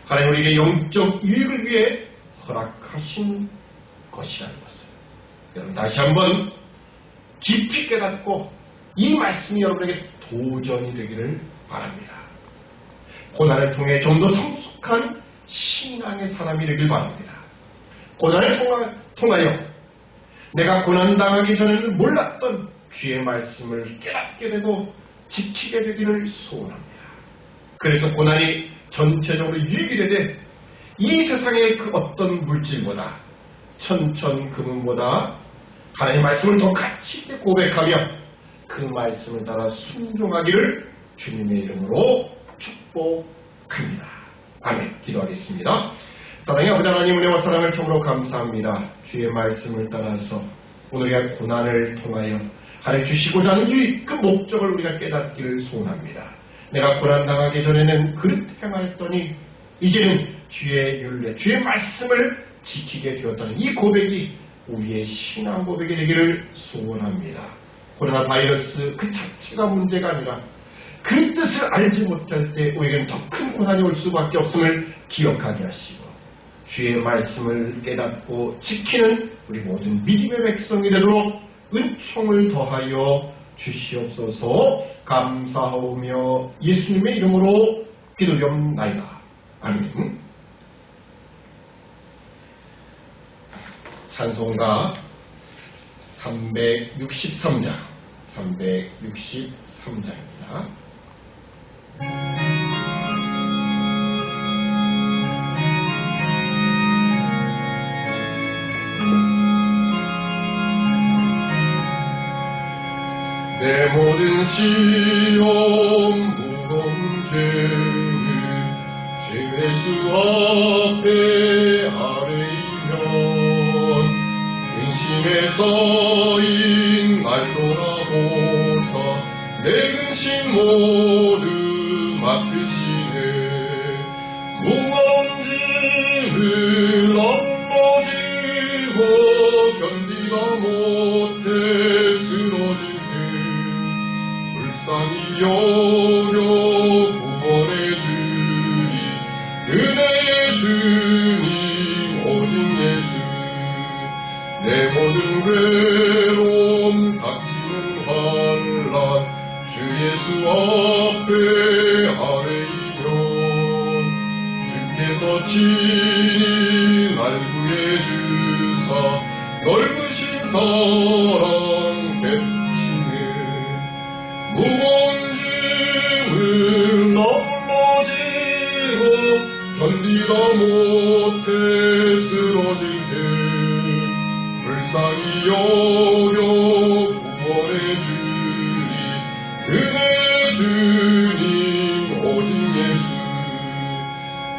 하나님 우리에게 영적 유익을 위해 허락하신 것이라는 것을 여러분 다시 한번 깊이 깨닫고 이 말씀이 여러분에게 도전이 되기를 바랍니다. 고난을 통해 좀 더 성숙한 신앙의 사람이 되길 바랍니다. 고난을 통하여 내가 고난당하기 전에는 몰랐던 귀의 말씀을 깨닫게 되고 지키게 되기를 소원합니다. 그래서 고난이 전체적으로 유익이 되되 이 세상의 그 어떤 물질보다 천천금은보다 하나님의 말씀을 더 가치 있게 고백하며 그 말씀을 따라 순종하기를 주님의 이름으로 축복합니다. 아멘. 기도하겠습니다. 사랑의 아버지 하나님, 은혜와 사랑을 참으로 감사합니다. 주의 말씀을 따라서 오늘의 고난을 통하여 하나님 주시고자 하는 유익, 그 목적을 우리가 깨닫기를 소원합니다. 내가 고난당하기 전에는 그릇 행하였더니 이제는 주의 율례, 주의 말씀을 지키게 되었다는 이 고백이 우리의 신앙 고백이 되기를 소원합니다. 코로나 바이러스 그 자체가 문제가 아니라 그 뜻을 알지 못할 때 우리에게는 더 큰 고난이 올 수밖에 없음을 기억하게 하시고 주의 말씀을 깨닫고 지키는 우리 모든 믿음의 백성이 되도록 은총을 더하여 주시옵소서. 감사하오며 예수님의 이름으로 기도드리옵나이다. 아멘. 찬송가 363장입니다. 내 모든 시험 문제는 주 예수 앞에 아뢰이면 근심에 쌓인 날 돌아보사 내 근심 모두 맡으시네. 무거운 짐을 넘어지고 견디다 못해 쓰러질 불쌍히 여겨 구원해 주니 은혜의 주님 오직 예수. 내 모든 괴로움 닥치는 환란 주 예수 앞에 아뢰이면 주께서 친히 날 구해 주사 넓으신 사랑 베푸시네. 무거운 짐을 넘어지고 견디다 못해 쓰러질 때 불쌍히 여겨 구원해 주니 은혜의 주님 오직 예수.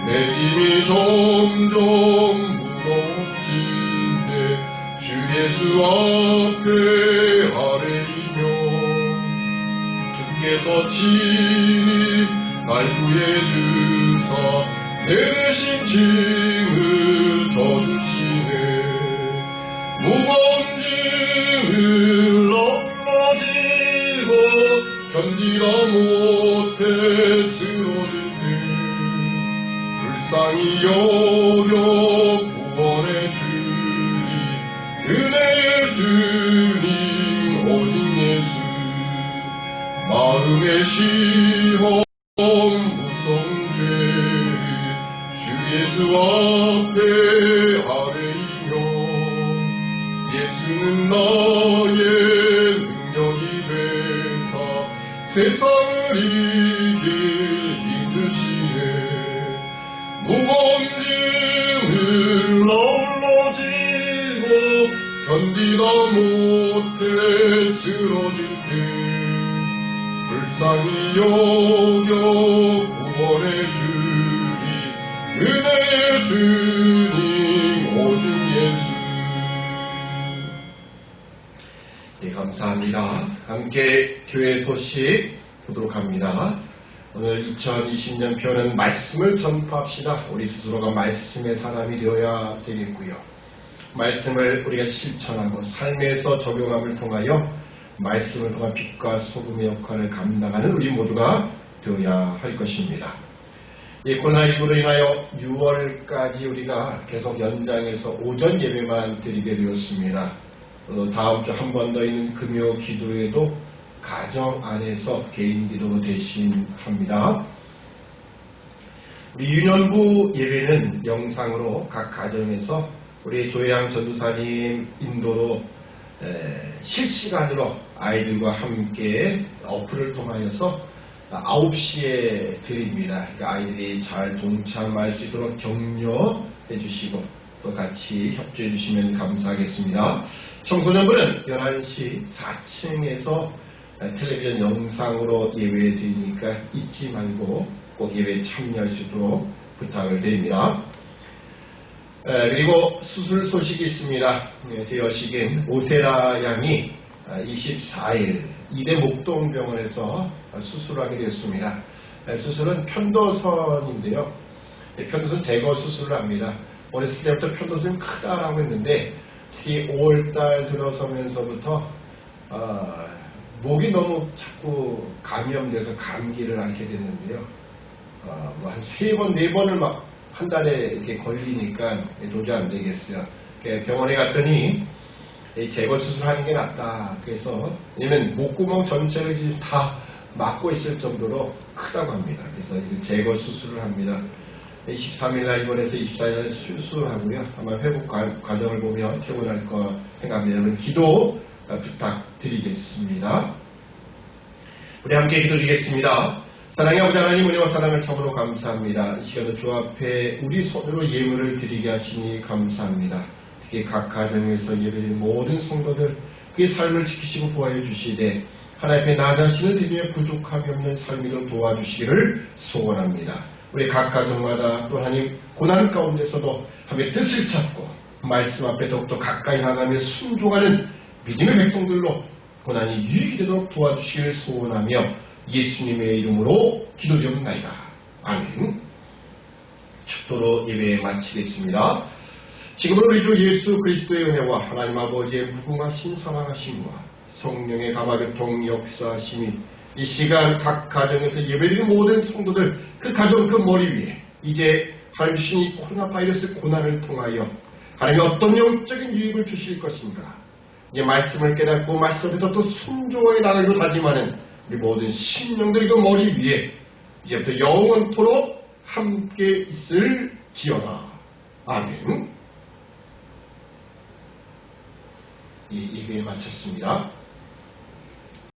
내 힘이 점점 무너진대 주 예수 앞에 아뢰이며 주께서 친히 날 구해주사 내 대신 짐을 져주시네 무거운 짐을 넘어지고 견디다 못해 쓰러질 때 불쌍히 여겨 구원해 주리 은혜의 주님 오직 예수 마음의 시험 무성죄 주 예수 앞에 아뢰이며 예수는 나의 능력이 되사 세상을 이기게 힘주시네 무거운 짐을 널러지고 견디다 못해 쓰러질 때 불쌍히 여겨 구원해 주리 은혜의 주님 오직 예수. 예, 감사합니다. 함께 교회 소식 보도록 합니다. 오늘 2020년 표는 말씀을 전파합시다. 우리 스스로가 말씀의 사람이 되어야 되겠고요. 말씀을 우리가 실천하고 삶에서 적용함을 통하여 말씀을 통한 빛과 소금의 역할을 감당하는 우리 모두가 되어야 할 것입니다. 이 코로나19로 인하여 6월까지 우리가 계속 연장해서 오전 예배만 드리게 되었습니다. 다음 주 한 번 더 있는 금요 기도에도 가정 안에서 개인 기도 대신합니다. 우리 유년부 예배는 영상으로 각 가정에서 우리 조혜양 전도사님 인도로 실시간으로 아이들과 함께 어플을 통하여서 9시에 드립니다. 아이들이 잘 동참할 수 있도록 격려해 주시고 또 같이 협조해 주시면 감사하겠습니다. 청소년부는 11시 4층에서 텔레비전 영상으로 예배에 드리니까 잊지 말고 꼭 예배에 참여할 수 있도록 부탁을 드립니다. 그리고 수술 소식이 있습니다. 제 여식인 오세라 양이 24일 이대 목동병원에서 수술하게 되었습니다. 수술은 편도선인데요. 편도선 제거 수술을 합니다. 어렸을 때부터 편도선이 크다라고 했는데 특히 5월달 들어서면서부터 목이 너무 자꾸 감염돼서 감기를 앓게 됐는데요. 뭐 한 3번, 4번을 막 한 달에 이렇게 걸리니까 도저히 안 되겠어요. 병원에 갔더니 제거 수술하는 게 낫다. 그래서 왜냐면 목구멍 전체를 다 막고 있을 정도로 크다고 합니다. 그래서 제거 수술을 합니다. 23일날 입원해서 24일날 수술하고요. 아마 회복 과정을 보며 퇴원할 거 생각합니다. 여러분 기도 부탁드리겠습니다. 우리 함께 기도드리겠습니다. 사랑의 아버지 하나님, 은혜와 사랑을 참으로 감사합니다. 이 시간도 주 앞에 우리 손으로 예물을 드리게 하시니 감사합니다. 특히 각 가정에서 예배드린 모든 성도들 그의 삶을 지키시고 보호해 주시되 하나님 앞에 나 자신을 드리며 부족함이 없는 삶이로 도와주시기를 소원합니다. 우리 각 가정마다 또 하나님 고난 가운데서도 함께 뜻을 찾고 말씀 앞에 더욱더 가까이 나가며 순종하는 믿음의 백성들로 고난이 유익이 되도록 도와주시기를 소원하며 예수님의 이름으로 기도드립니다. 아멘. 축도로 예배 마치겠습니다. 지금은 우리 주 예수 그리스도의 은혜와 하나님 아버지의 무궁하신 사랑하심과 성령의 감화교통 역사하심이 이 시간 각 가정에서 예배드리는 모든 성도들 그 가정 그 머리 위에 이제 하나님 주신 이 코로나 바이러스 고난을 통하여 하나님이 어떤 영적인 유익을 주실 것인가 이제 말씀을 깨닫고 말씀 앞에서 또 순종하게 나가기로 다짐하는 우리 모든 심령들이 그 머리 위에 이제부터 영원토록 함께 있을지어다. 아멘. 이 예배 마쳤습니다.